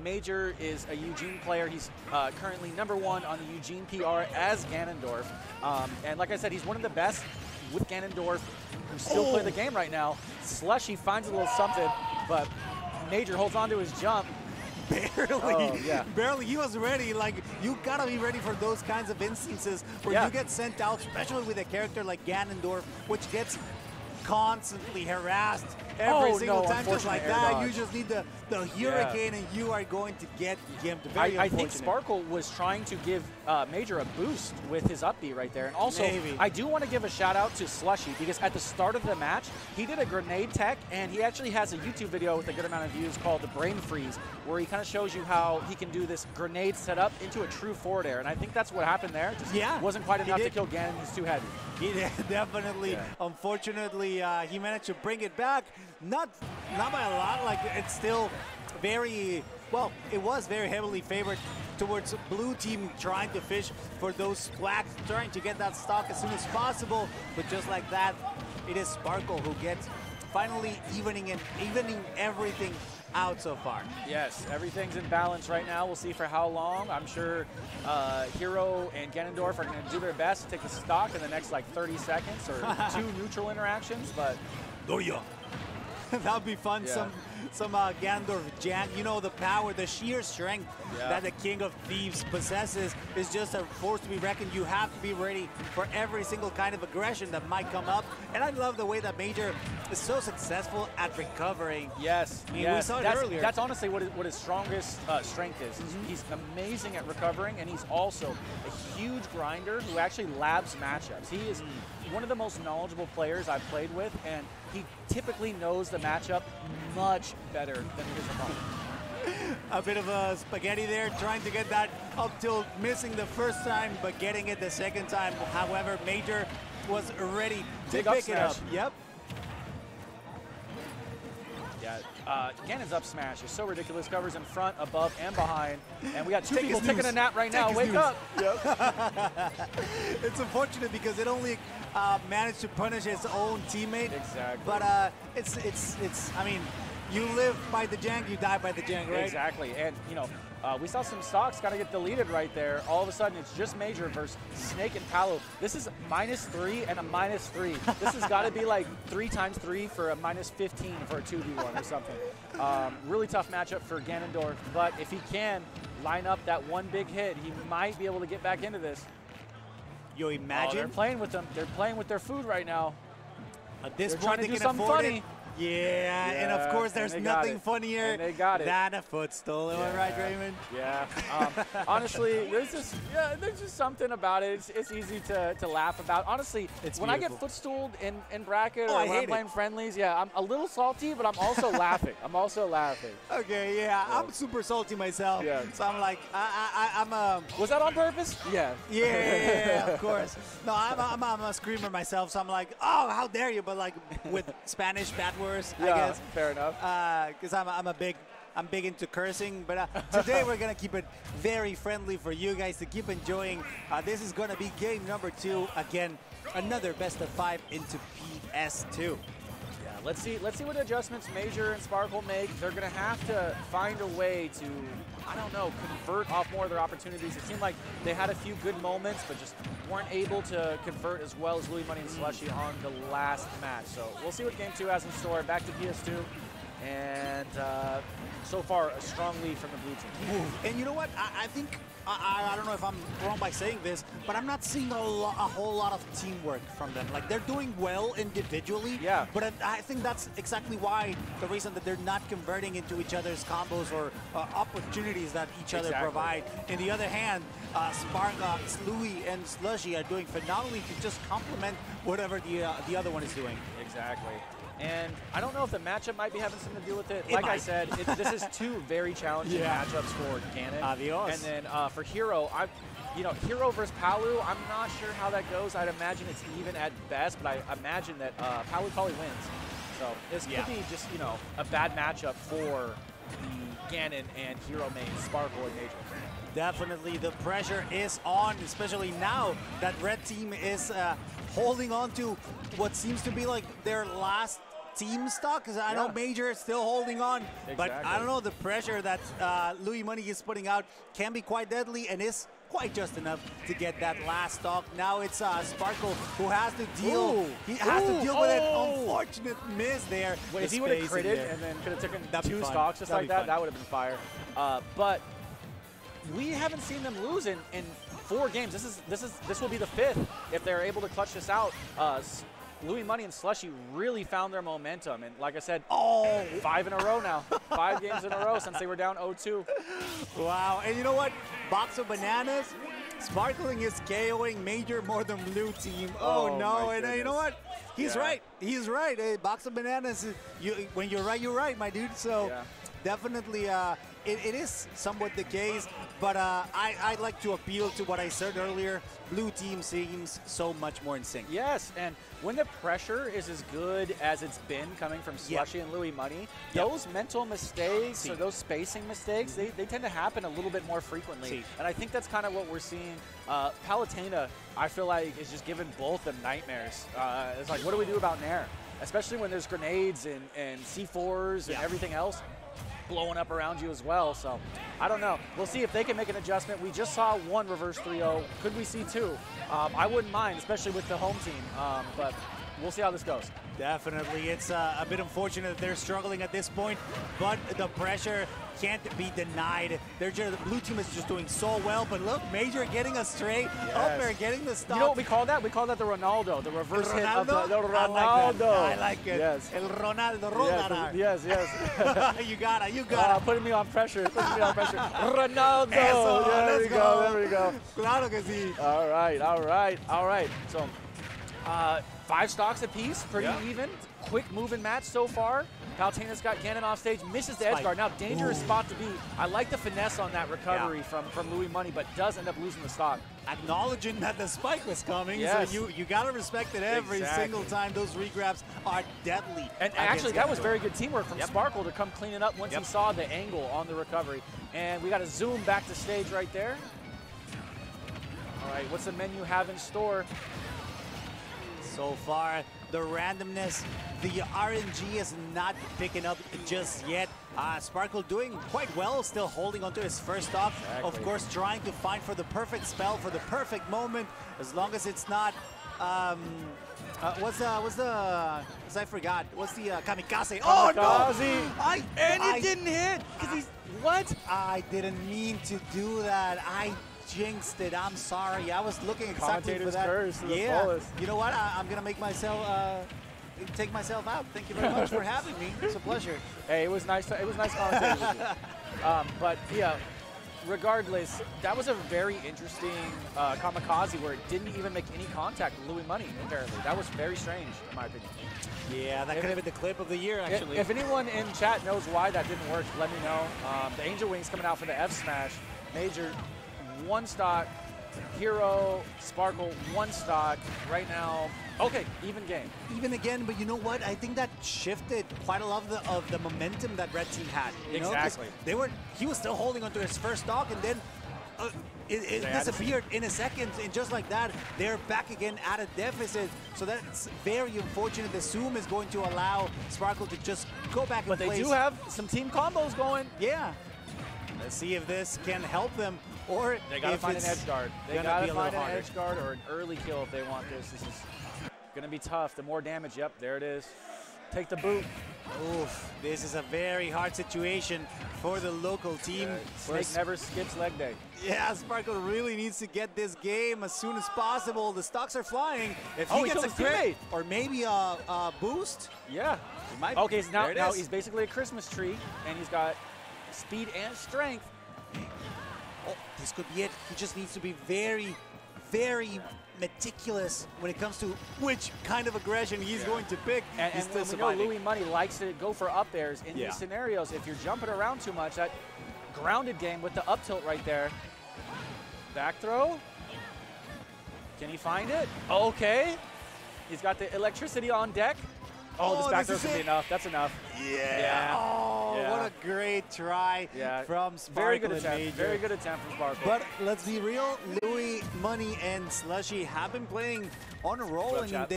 Major is a Eugene player. He's currently #1 on the Eugene PR as Ganondorf. And like I said, he's one of the best with Ganondorf who still play the game right now. Slushee finds a little something, but Major holds on to his jump. Barely, barely. He was ready. Like, you gotta be ready for those kinds of instances where you get sent out, especially with a character like Ganondorf, which gets constantly harassed every single time, just like that. You just need the hurricane, and you are going to get gimped. I think Sparkle was trying to give Major a boost with his up B right there. And also, I do want to give a shout out to Slushee, because at the start of the match, he did a grenade tech, and he actually has a YouTube video with a good amount of views called the Brain Freeze, where he kind of shows you how he can do this grenade setup into a true forward air. And I think that's what happened there. Just wasn't quite enough to kill Ganon. He's too heavy. He definitely, unfortunately, he managed to bring it back. Not by a lot. Like, it's still very, well, it was very heavily favored towards blue team, trying to fish for those splats, trying to get that stock as soon as possible. But just like that, it is Sparkle who gets finally evening everything out so far. Yes, everything's in balance right now. We'll see for how long. I'm sure Hero and Ganondorf are going to do their best to take the stock in the next like 30 seconds or 2 neutral interactions, but that would be fun. Some Ganondorf jank. You know, the power, the sheer strength that the King of Thieves possesses is just a force to be reckoned. You have to be ready for every single kind of aggression that might come up. And I love the way that Major is so successful at recovering. Yes, I mean, we saw it earlier. That's honestly what his strongest strength is. He's amazing at recovering, and he's also a huge grinder who actually labs matchups. He is one of the most knowledgeable players I've played with, and he typically knows the matchup much better than his opponent. A bit of a spaghetti there, trying to get that up tilt, missing the first time, but getting it the second time. However, Major was ready to pick it up. Yep. Yeah, Ganon's up smash is so ridiculous. Covers in front, above, and behind. And we got 2 people taking a nap right now. Wake up. It's unfortunate because it only managed to punish his own teammate. Exactly. But it's I mean, you live by the jank, you die by the jank, right? Exactly. And, you know, we saw some stocks kind of get deleted right there. All of a sudden, it's just Major versus Snake and Palu. This is -3 and a -3. This has got to be like 3 times 3 for a -15 for a 2v1 or something. Really tough matchup for Ganondorf, but if he can line up that one big hit, he might be able to get back into this. You imagine? They're playing with them. They're playing with their food right now. At this they're point, trying to they do can something afford funny. it. Yeah, and of course there's nothing funnier than a footstool. Am I right, Raymond? Yeah. Honestly, there's just something about it. It's easy to laugh about. Honestly, when I get footstooled in bracket or when I'm playing friendlies, I'm a little salty, but I'm also laughing. I'm also laughing. Okay, I'm super salty myself. Yeah. So I'm like, I'm Was that on purpose? Yeah. Yeah, of course. No, I'm a screamer myself, so I'm like, oh, how dare you? But like with Spanish bad words, I guess. Fair enough. Because I'm big into cursing, but today we're gonna keep it very friendly for you guys to keep enjoying. This is gonna be game number 2. Again, another best of 5 into PS2. Yeah, let's see what adjustments Major and Sparkle make. They're gonna have to find a way to, I don't know, convert off more of their opportunities. It seemed like they had a few good moments, but just weren't able to convert as well as Louis Money and Slushee on the last match. So we'll see what game 2 has in store. Back to PS2, and so far a strong lead from the blue team. And you know what? I think I don't know if I'm wrong by saying this, but I'm not seeing a whole lot of teamwork from them. Like, they're doing well individually, but I think that's exactly why, the reason that they're not converting into each other's combos or opportunities that each other provide. On the other hand, Louis and Slushee are doing phenomenally to just complement whatever the other one is doing. Exactly. And I don't know if the matchup might be having something to do with it. Like I said, this is 2 very challenging matchups for Ganon. Adios. And then for Hero, Hero versus Palu, I'm not sure how that goes. I'd imagine it's even at best, but I imagine that Palu probably wins. So this could be just, a bad matchup for the Ganon and Hero main, Sparkle and Major. Definitely, the pressure is on, especially now that Red Team is holding on to what seems to be like their last team stock, because I know Major is still holding on, but I don't know, the pressure that Louis Money is putting out can be quite deadly and is quite just enough to get that last stock. Now it's Sparkle who has to deal. He has to deal with an unfortunate miss there. Wait, if he would have critted and then could have taken 2 stocks just like that, that would have been fire. But we haven't seen them lose in 4 games. This will be the 5th if they're able to clutch this out. Louis Money and Slushee really found their momentum, and like I said, 5 in a row now. 5 games in a row since they were down 0-2. Wow, and you know what? Box of bananas. Sparkling is KOing Major more than Blue Team. Oh no, and you know what? He's right. He's right. A box of bananas, when you're right, my dude. So definitely it is somewhat the case, but I'd like to appeal to what I said earlier. Blue Team seems so much more in sync. Yes, and when the pressure is as good as it's been coming from Slushee and Louis Money, those mental mistakes or those spacing mistakes, they tend to happen a little bit more frequently. And I think that's kind of what we're seeing. Palutena, I feel like, is just giving both them nightmares. It's like, what do we do about Nair? Especially when there's grenades and C4s and everything else blowing up around you as well. So I don't know. We'll see if they can make an adjustment. We just saw 1 reverse 3-0. Could we see 2? I wouldn't mind, especially with the home team. But we'll see how this goes. Definitely. It's a bit unfortunate that they're struggling at this point, but the pressure can't be denied. The Blue Team is just doing so well, but look, Major getting us straight up there, getting the stop. You know what we call that? We call that the Ronaldo, the reverse hit of the Ronaldo. I like it. Yes. El Ronaldo. Yes. You got it. Putting me on pressure. Ronaldo. There we go. Claro que sí. All right. So 5 stocks apiece, pretty even. Quick moving match so far. Palutena's got Ganon off stage, misses the edge guard. Now, dangerous spot to be. I like the finesse on that recovery from Louis Money, but does end up losing the stock. Acknowledging that the spike was coming, so you got to respect it every single time. Those regrabs are deadly. And actually, that was very good teamwork from Sparkle to come clean it up once he saw the angle on the recovery. And we got to zoom back to stage right there. All right, what's the menu have in store? So far, the randomness, the RNG is not picking up just yet. Sparkle doing quite well, still holding onto his first stock. Of course, trying to find for the perfect spell, for the perfect moment, as long as it's not, I forgot. What's the kamikaze? Oh no! And it didn't hit! What? I didn't mean to do that. I jinxed it. I'm sorry. I was looking exactly for that. Curse to the fullest. You know what? I'm gonna make myself take myself out. Thank you very much for having me. It's a pleasure. Hey, it was nice. It was nice commentating with you. But yeah, regardless, that was a very interesting kamikaze where it didn't even make any contact with Louis Money. Apparently, that was very strange, in my opinion. Yeah, that could have been the clip of the year, actually. If anyone in chat knows why that didn't work, let me know. The Angel Wings coming out for the F smash. Major 1 stock, Hero, Sparkle 1 stock. Right now, okay, even game. Even again, but you know what? I think that shifted quite a lot of the momentum that Red Team had. Exactly. He was still holding onto his first stock, and then it disappeared in a second, and just like that, they're back again at a deficit. So that's very unfortunate. The Zoom is going to allow Sparkle to just go back in place. But they do have some team combos going. Yeah. Let's see if this can help them, or they gotta find an edge guard. They gotta find an edge guard or an early kill if they want this. This is gonna be tough. The more damage, yep, there it is. Take the boot. Oof, this is a very hard situation for the local team. Snake never skips leg day. Yeah, Sparkle really needs to get this game as soon as possible. The stocks are flying. If he gets a crit or maybe a boost. Yeah. Okay, so now he's basically a Christmas tree, and he's got speed and strength. Oh, this could be it. He just needs to be very, very meticulous when it comes to which kind of aggression he's going to pick. And we know Louis Money likes to go for up airs in these scenarios. If you're jumping around too much, that grounded game with the up tilt right there. Back throw. Can he find it? Okay. He's got the electricity on deck. Oh, this back throw's going to be enough. That's enough. Yeah. Oh, what a great try from Sparkle. Very good attempt. Very good attempt from Sparkle. But let's be real. Louis Money and Slushee have been playing on a roll.